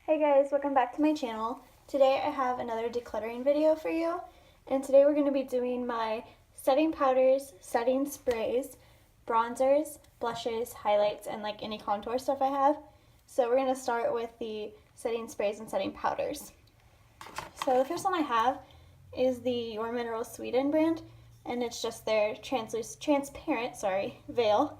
Hey guys, welcome back to my channel. Today I have another decluttering video for you, and today we're going to be doing my setting powders, setting sprays, bronzers, blushes, highlights, and like any contour stuff I have. So we're going to start with the setting sprays and setting powders. So the first one I have is the Your Minerals Sweden brand, and it's just their transparent veil.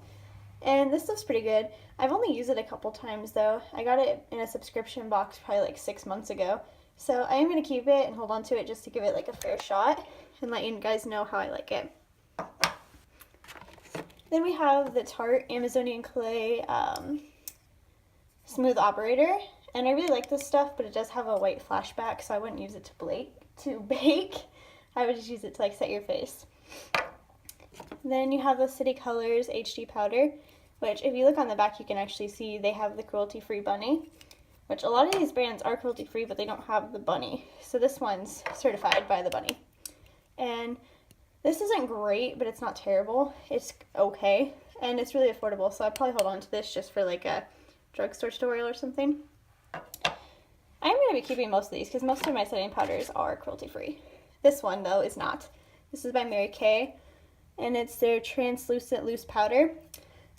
And this looks pretty good. I've only used it a couple times though. I got it in a subscription box probably like 6 months ago. So I am going to keep it and hold on to it just to give it like a fair shot and let you guys know how I like it. Then we have the Tarte Amazonian Clay Smooth Operator. And I really like this stuff, but it does have a white flashback, so I wouldn't use it to bake. I would just use it to like set your face. Then you have the City Colors HD powder, which if you look on the back you can actually see they have the cruelty-free bunny, which a lot of these brands are cruelty-free but they don't have the bunny. So this one's certified by the bunny. And this isn't great, but it's not terrible. It's okay, and it's really affordable, so I'd probably hold on to this just for like a drugstore tutorial or something. I'm going to be keeping most of these because most of my setting powders are cruelty-free. This one though is not. This is by Mary Kay, and it's their translucent loose powder.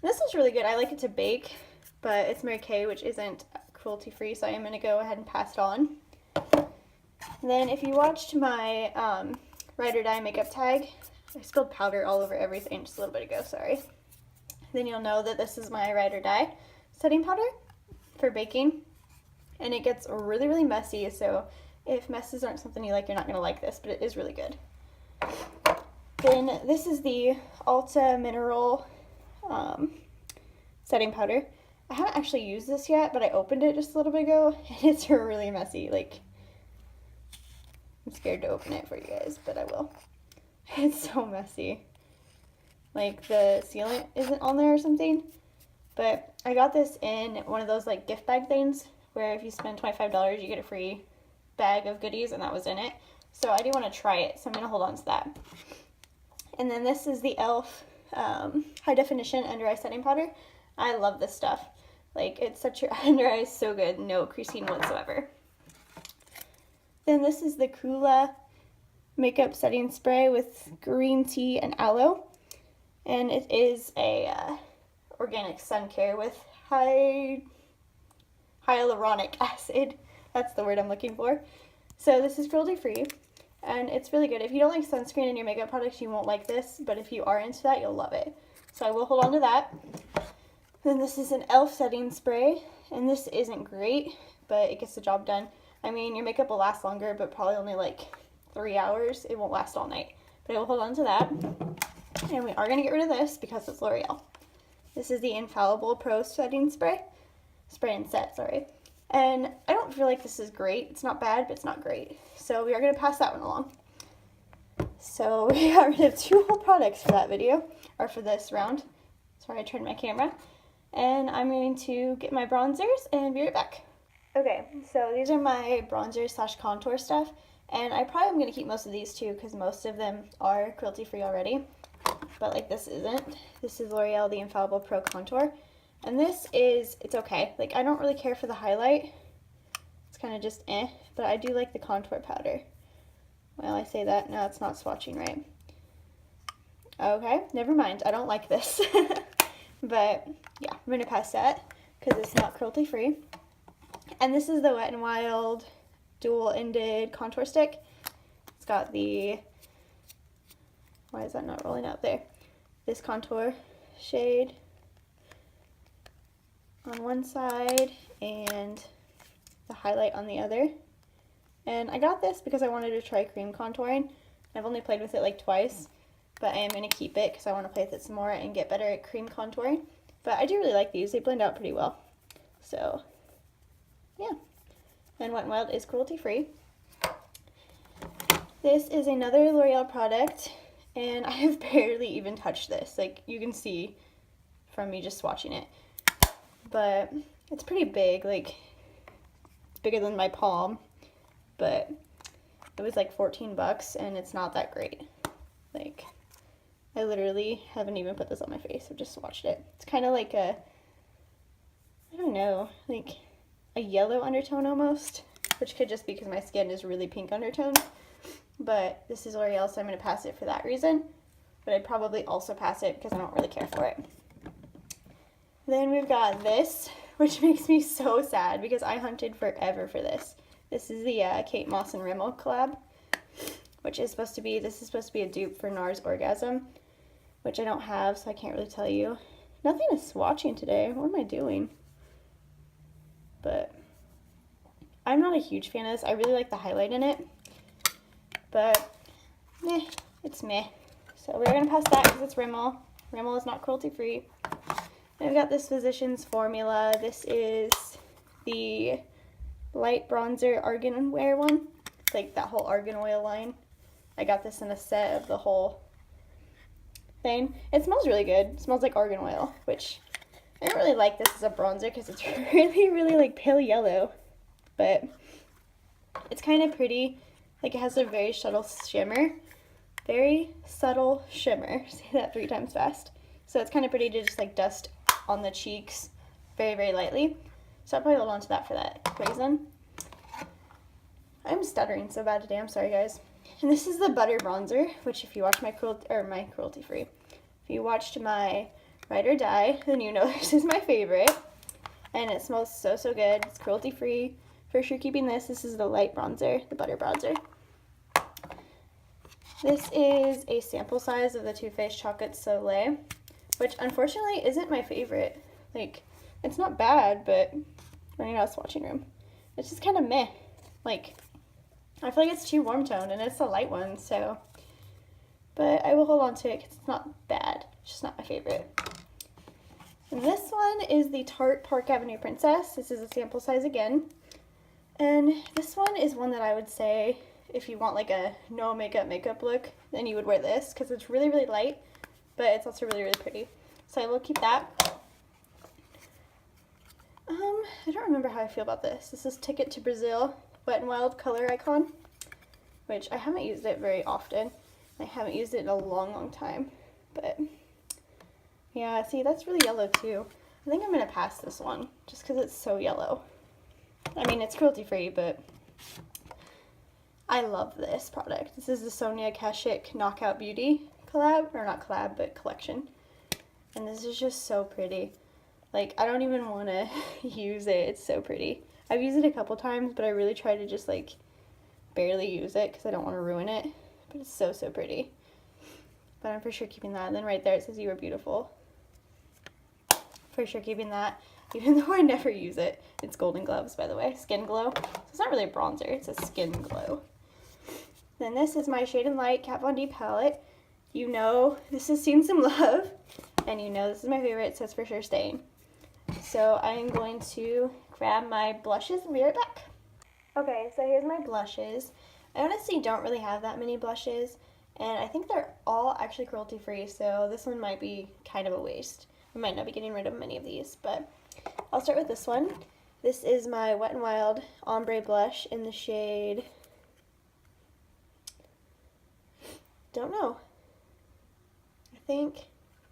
This is really good. I like it to bake, but it's Mary Kay, which isn't cruelty-free, so I am going to go ahead and pass it on. And then if you watched my Ride or Die makeup tag, I spilled powder all over everything just a little bit ago, sorry. Then you'll know that this is my Ride or Die setting powder for baking, and it gets really, really messy, so if messes aren't something you like, you're not going to like this, but it is really good. Then this is the Ulta Mineral setting powder. I haven't actually used this yet, but I opened it just a little bit ago, and it's really messy. Like, I'm scared to open it for you guys, but I will. It's so messy. Like, the sealant isn't on there or something, but I got this in one of those, like, gift bag things, where if you spend $25, you get a free bag of goodies, and that was in it. So I do want to try it, so I'm going to hold on to that. And then this is the e.l.f. High Definition Under Eye Setting Powder. I love this stuff. Like, it sets your under eyes so good, no creasing whatsoever. Then this is the Cruelty Makeup Setting Spray with green tea and aloe. And it is a organic sun care with hyaluronic acid. That's the word I'm looking for. So this is cruelty-free. And it's really good. If you don't like sunscreen in your makeup products, you won't like this. But if you are into that, you'll love it. So I will hold on to that. Then this is an e.l.f. setting spray. And this isn't great, but it gets the job done. I mean, your makeup will last longer, but probably only like 3 hours. It won't last all night. But I will hold on to that. And we are going to get rid of this because it's L'Oreal. This is the Infallible Pro Setting Spray. Spray and set, sorry. And I don't feel like this is great. It's not bad, but it's not great. So we are going to pass that one along. So we got rid of 2 whole products for that video, or for this round. Sorry, I turned my camera. And I'm going to get my bronzers and be right back. Okay, so these are my bronzer / contour stuff. And I probably am going to keep most of these too, because most of them are cruelty-free already. But like this isn't. This is L'Oreal, the Infallible Pro Contour. And this is, it's okay. Like, I don't really care for the highlight. It's kind of just but I do like the contour powder. Well, I say that, now it's not swatching right. Okay, never mind. I don't like this. But, yeah, I'm going to pass that because it's not cruelty-free. And this is the Wet n Wild dual-ended contour stick. It's got the, why is that not rolling out there? This contour shade on one side and the highlight on the other. And I got this because I wanted to try cream contouring. I've only played with it like twice, but I am going to keep it because I want to play with it some more and get better at cream contouring. But I do really like these. They blend out pretty well. So, yeah. And Wet n Wild is cruelty-free. This is another L'Oreal product, and I have barely even touched this. Like, you can see from me just swatching it. But it's pretty big, like, it's bigger than my palm, but it was like 14 bucks, and it's not that great. Like, I literally haven't even put this on my face. I've just swatched it. It's kind of like a, I don't know, like a yellow undertone almost, which could just be because my skin is really pink undertone. But this is L'Oreal, so I'm going to pass it for that reason. But I'd probably also pass it because I don't really care for it. Then we've got this, which makes me so sad because I hunted forever for this. This is the Kate Moss and Rimmel collab, which is supposed to be, this is supposed to be a dupe for NARS Orgasm, which I don't have, so I can't really tell you. Nothing is swatching today. What am I doing? But I'm not a huge fan of this. I really like the highlight in it, but meh, it's meh. So we're going to pass that because it's Rimmel. Rimmel is not cruelty free. And I've got this Physicians Formula. This is the light bronzer argan wear one. It's like that whole argan oil line. I got this in a set of the whole thing. It smells really good. It smells like argan oil, which I don't really like this as a bronzer because it's really like pale yellow. But it's kind of pretty. Like it has a very subtle shimmer. Very subtle shimmer. Say that 3 times fast. So it's kind of pretty to just like dust on the cheeks very lightly. So I'll probably hold on to that for that reason. I'm stuttering so bad today. I'm sorry, guys. And this is the Butter Bronzer, which if you watch my cruelty free, if you watched my Ride or Die, then you know this is my favorite. And it smells so good. It's cruelty free. For sure keeping this. This is the light bronzer, the Butter Bronzer. This is a sample size of the Too Faced Chocolate Soleil, which unfortunately isn't my favorite. Like, it's not bad, but running out of swatching room. It's just kind of meh. Like, I feel like it's too warm toned, and it's a light one, so. But I will hold on to it because it's not bad. It's just not my favorite. And this one is the Tarte Park Avenue Princess. This is a sample size again. And this one is one that I would say, if you want like a no makeup look, then you would wear this because it's really light, but it's also really pretty. So I will keep that. I don't remember how I feel about this. This is Ticket to Brazil Wet n Wild Color Icon, which I haven't used it very often. I haven't used it in a long time, but yeah, see, that's really yellow too. I think I'm going to pass this one just because it's so yellow. I mean, it's cruelty free, but I love this product. This is the Sonia Kashuk Knockout Beauty collab, or not collab, but collection. And this is just so pretty. Like, I don't even want to use it. It's so pretty. I've used it a couple times, but I really try to just, like, barely use it because I don't want to ruin it. But it's so pretty. But I'm for sure keeping that. And then right there it says, "You are beautiful." For sure keeping that, even though I never use it. It's Golden Gloves, by the way. Skin Glow. So it's not really a bronzer. It's a skin glow. Then this is my Shade and Light Kat Von D palette. You know this has seen some love. And you know this is my favorite, so it's for sure staying. So I'm going to grab my blushes and be right back. Okay, so here's my blushes. I honestly don't really have that many blushes, and I think they're all actually cruelty free, so this one might be kind of a waste. I might not be getting rid of many of these, but I'll start with this one. This is my Wet n Wild Ombre Blush in the shade, don't know. I think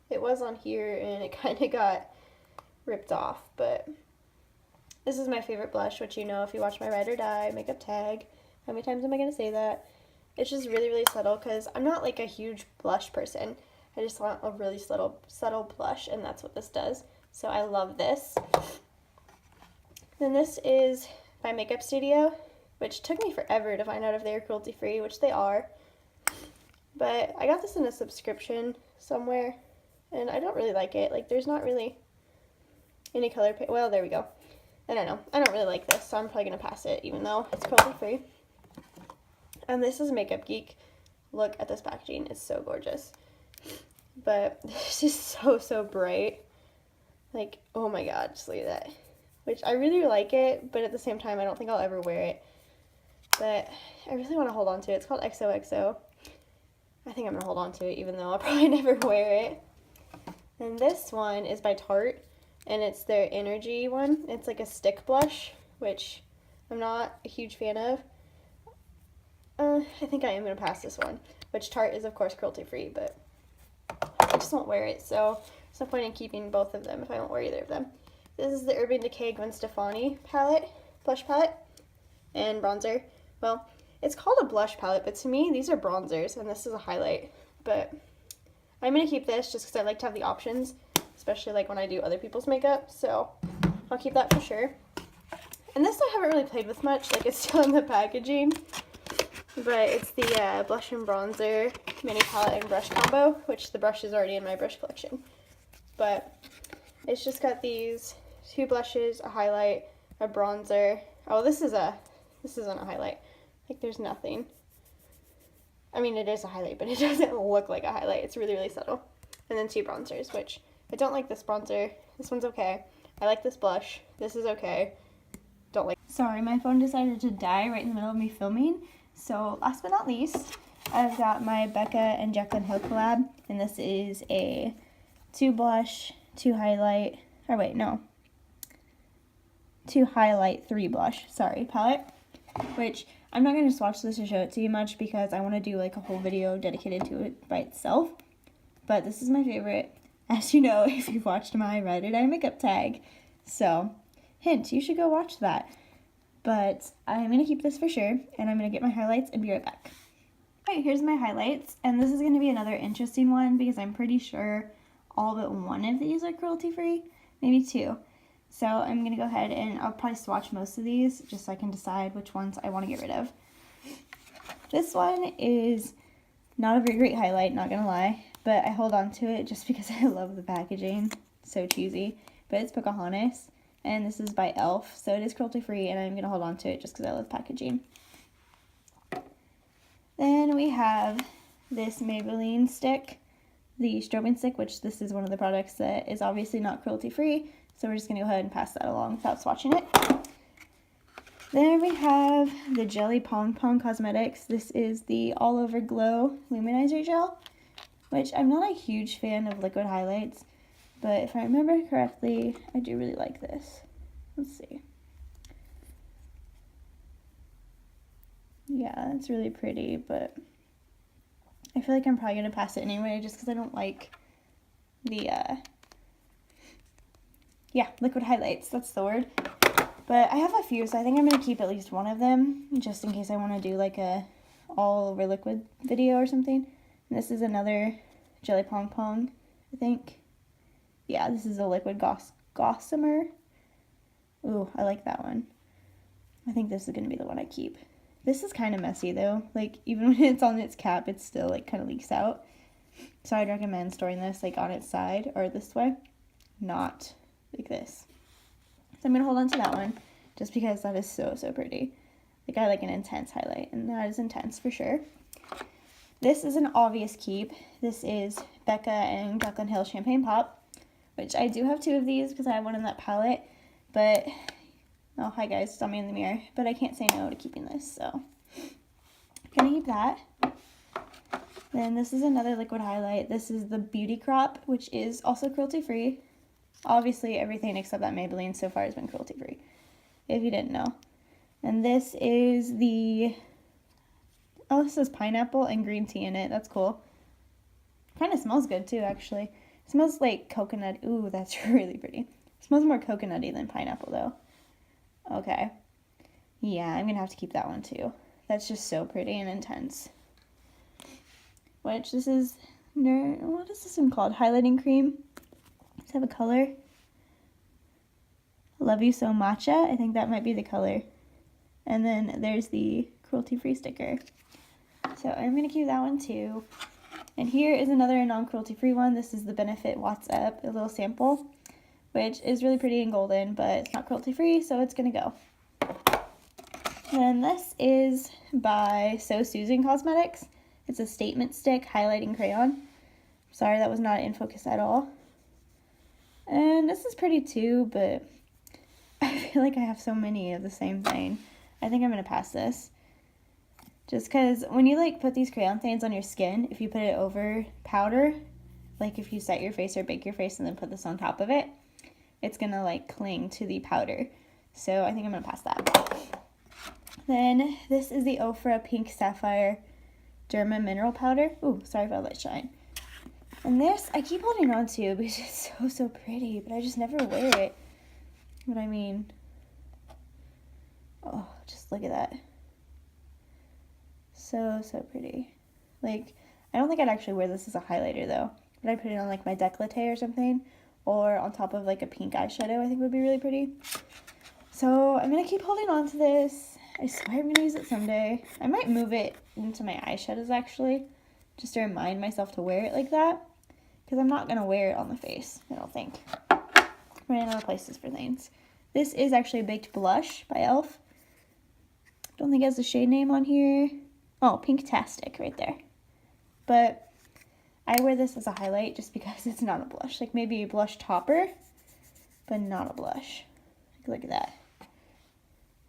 it was on here and it kind of got ripped off, but this is my favorite blush, which you know if you watch my Ride or Die makeup tag. How many times am I going to say that? It's just really subtle because I'm not like a huge blush person. I just want a really subtle blush, and that's what this does. So I love this. Then this is by Makeup Studio, which took me forever to find out if they were cruelty free, which they are. But I got this in a subscription somewhere, and I don't really like it. Like, there's not really any color pick. Well, there we go. I don't know. I don't really like this, so I'm probably going to pass it, even though it's cruelty free. And this is Makeup Geek. Look at this packaging. It's so gorgeous. But this is so bright. Like, oh my god, just look at that. Which I really like it, but at the same time, I don't think I'll ever wear it. But I really want to hold on to it. It's called XoXo. I think I'm going to hold on to it, even though I'll probably never wear it. And this one is by Tarte, and it's their Energy one. It's like a stick blush, which I'm not a huge fan of. I think I am going to pass this one, which Tarte is, of course, cruelty-free, but I just won't wear it, so there's no point in keeping both of them if I won't wear either of them. This is the Urban Decay Gwen Stefani palette, blush palette, and bronzer. Well, it's called a blush palette, but to me, these are bronzers, and this is a highlight. But I'm going to keep this just because I like to have the options, especially like when I do other people's makeup, so I'll keep that for sure. And this I haven't really played with much, like it's still in the packaging, but it's the blush and bronzer mini palette and brush combo, which the brush is already in my brush collection. But it's just got these 2 blushes, a highlight, a bronzer. Oh, this isn't a highlight. Like there's nothing. I mean, it is a highlight, but it doesn't look like a highlight. It's really, really subtle. And then 2 bronzers, which I don't like this bronzer. This one's okay. I like this blush. This is okay. Don't like. Sorry, my phone decided to die right in the middle of me filming. So last but not least, I've got my Becca and Jaclyn Hill collab, and this is a 2 blush, 2 highlight, or wait, no. 2 highlight, 3 blush, sorry, palette, which I'm not going to swatch this to show it to you much because I want to do like a whole video dedicated to it by itself. But this is my favorite, as you know if you've watched my Ride or Die makeup tag. So, hint, you should go watch that. But I'm going to keep this for sure, and I'm going to get my highlights and be right back. Alright, here's my highlights, and this is going to be another interesting one because I'm pretty sure all but one of these are cruelty free, maybe 2. So I'm going to go ahead and I'll probably swatch most of these just so I can decide which ones I want to get rid of. This one is not a very great highlight, not going to lie, but I hold on to it just because I love the packaging. So cheesy. But it's Pocahontas, and this is by e.l.f., so it is cruelty free, and I'm going to hold on to it just because I love packaging. Then we have this Maybelline stick, the strobing stick, which this is one of the products that is obviously not cruelty free. So we're just going to go ahead and pass that along without swatching it. Then we have the Jelly Pong Pong Cosmetics. This is the All Over Glow Luminizer Gel, which I'm not a huge fan of liquid highlights, but if I remember correctly, I do really like this. Let's see. Yeah, it's really pretty, but I feel like I'm probably going to pass it anyway just because I don't like the liquid highlights, that's the word. But I have a few, so I think I'm going to keep at least one of them, just in case I want to do like a all over liquid video or something. And this is another Jelly Pong Pong, I think. Yeah, this is a liquid gossamer. Ooh, I like that one. I think this is going to be the one I keep. This is kind of messy though, like even when it's on its cap, it still like kind of leaks out. So I'd recommend storing this like on its side or this way, not like this. So I'm going to hold on to that one just because that is so, so pretty. Like I like an intense highlight, and that is intense for sure. This is an obvious keep. This is Becca and Jaclyn Hill Champagne Pop, which I do have 2 of these because I have one in that palette, but, oh hi guys, saw me in the mirror, but I can't say no to keeping this, so I'm going to keep that. Then this is another liquid highlight. This is the Beauty Crop, which is also cruelty free. Obviously, everything except that Maybelline so far has been cruelty free, if you didn't know. And this is the, oh, this is pineapple and green tea in it. That's cool. Kind of smells good too, actually. It smells like coconut. Ooh, that's really pretty. It smells more coconutty than pineapple, though. Okay. Yeah, I'm going to have to keep that one too. That's just so pretty and intense. Which, this is, what is this one called? Highlighting cream. Let's have a color. Love You So Matcha. I think that might be the color. And then there's the cruelty-free sticker. So I'm going to keep that one too. And here is another non-cruelty-free one. This is the Benefit What's Up, a little sample, which is really pretty and golden, but it's not cruelty-free, so it's going to go. And this is by So Susan Cosmetics. It's a statement stick highlighting crayon. Sorry, that was not in focus at all. And this is pretty too, but I feel like I have so many of the same thing. I think I'm going to pass this. Just because when you like put these crayon stains on your skin, if you put it over powder, like if you set your face or bake your face and then put this on top of it, it's going to like cling to the powder. So I think I'm going to pass that. Then this is the Ofra Pink Sapphire Derma Mineral Powder. Ooh, sorry about that shine. And this, I keep holding on to because it's so, so pretty, but I just never wear it. what I mean. Oh, just look at that. So, so pretty. Like, I don't think I'd actually wear this as a highlighter though. But I'd put it on like my décolleté or something. Or on top of like a pink eyeshadow, I think would be really pretty. So I'm going to keep holding on to this. I swear I'm going to use it someday. I might move it into my eyeshadows actually. Just to remind myself to wear it like that. Because I'm not going to wear it on the face, I don't think. Running out of places for things. This is actually a baked blush by e.l.f. Don't think it has the shade name on here. Oh, Pinktastic right there. But I wear this as a highlight just because it's not a blush. Like maybe a blush topper, but not a blush. Look at that.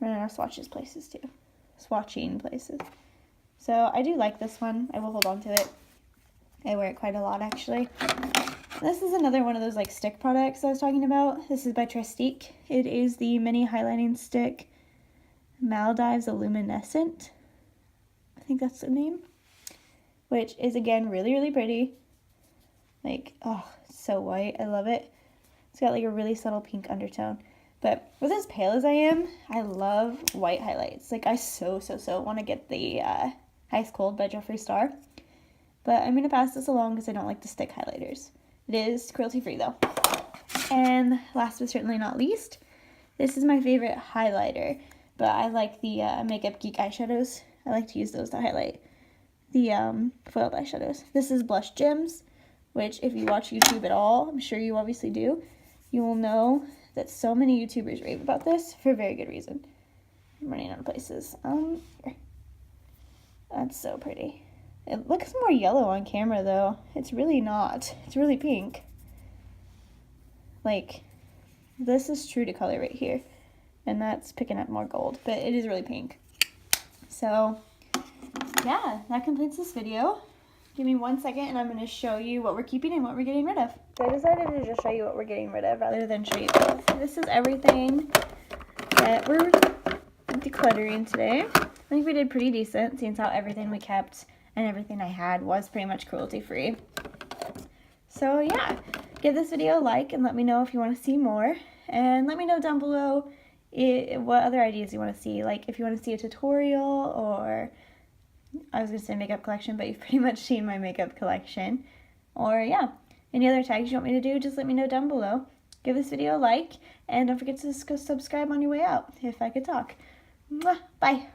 Running out of swatches places too. Swatching places. So I do like this one. I will hold on to it. I wear it quite a lot actually. This is another one of those like stick products I was talking about. This is by Trestique. It is the mini highlighting stick Maldives Illuminescent. I think that's the name. Which is again really, really pretty. Like, oh, it's so white. I love it. It's got like a really subtle pink undertone. But with as pale as I am, I love white highlights. Like I so want to get the Ice Cold by Jeffree Star. But I'm going to pass this along because I don't like the stick highlighters. It is cruelty free though. And last but certainly not least, this is my favorite highlighter. But I like the Makeup Geek eyeshadows. I like to use those to highlight the foiled eyeshadows. This is Blush Gems, which if you watch YouTube at all, I'm sure you obviously do, you will know that so many YouTubers rave about this for a very good reason. I'm running out of places. Here. That's so pretty. It looks more yellow on camera though. It's really not. It's really pink. Like, this is true to color right here. And that's picking up more gold, but it is really pink. So, yeah, that completes this video. Give me 1 second and I'm going to show you what we're keeping and what we're getting rid of. So I decided to just show you what we're getting rid of rather than show you both. This is everything that we're decluttering today. I think we did pretty decent, seeing how everything we kept and everything I had was pretty much cruelty free. So yeah, give this video a like and let me know if you want to see more. And let me know down below what other ideas you want to see. Like if you want to see a tutorial, or I was going to say makeup collection, but you've pretty much seen my makeup collection. Or yeah, any other tags you want me to do, just let me know down below. Give this video a like, and don't forget to subscribe on your way out if I could talk. Mwah, bye.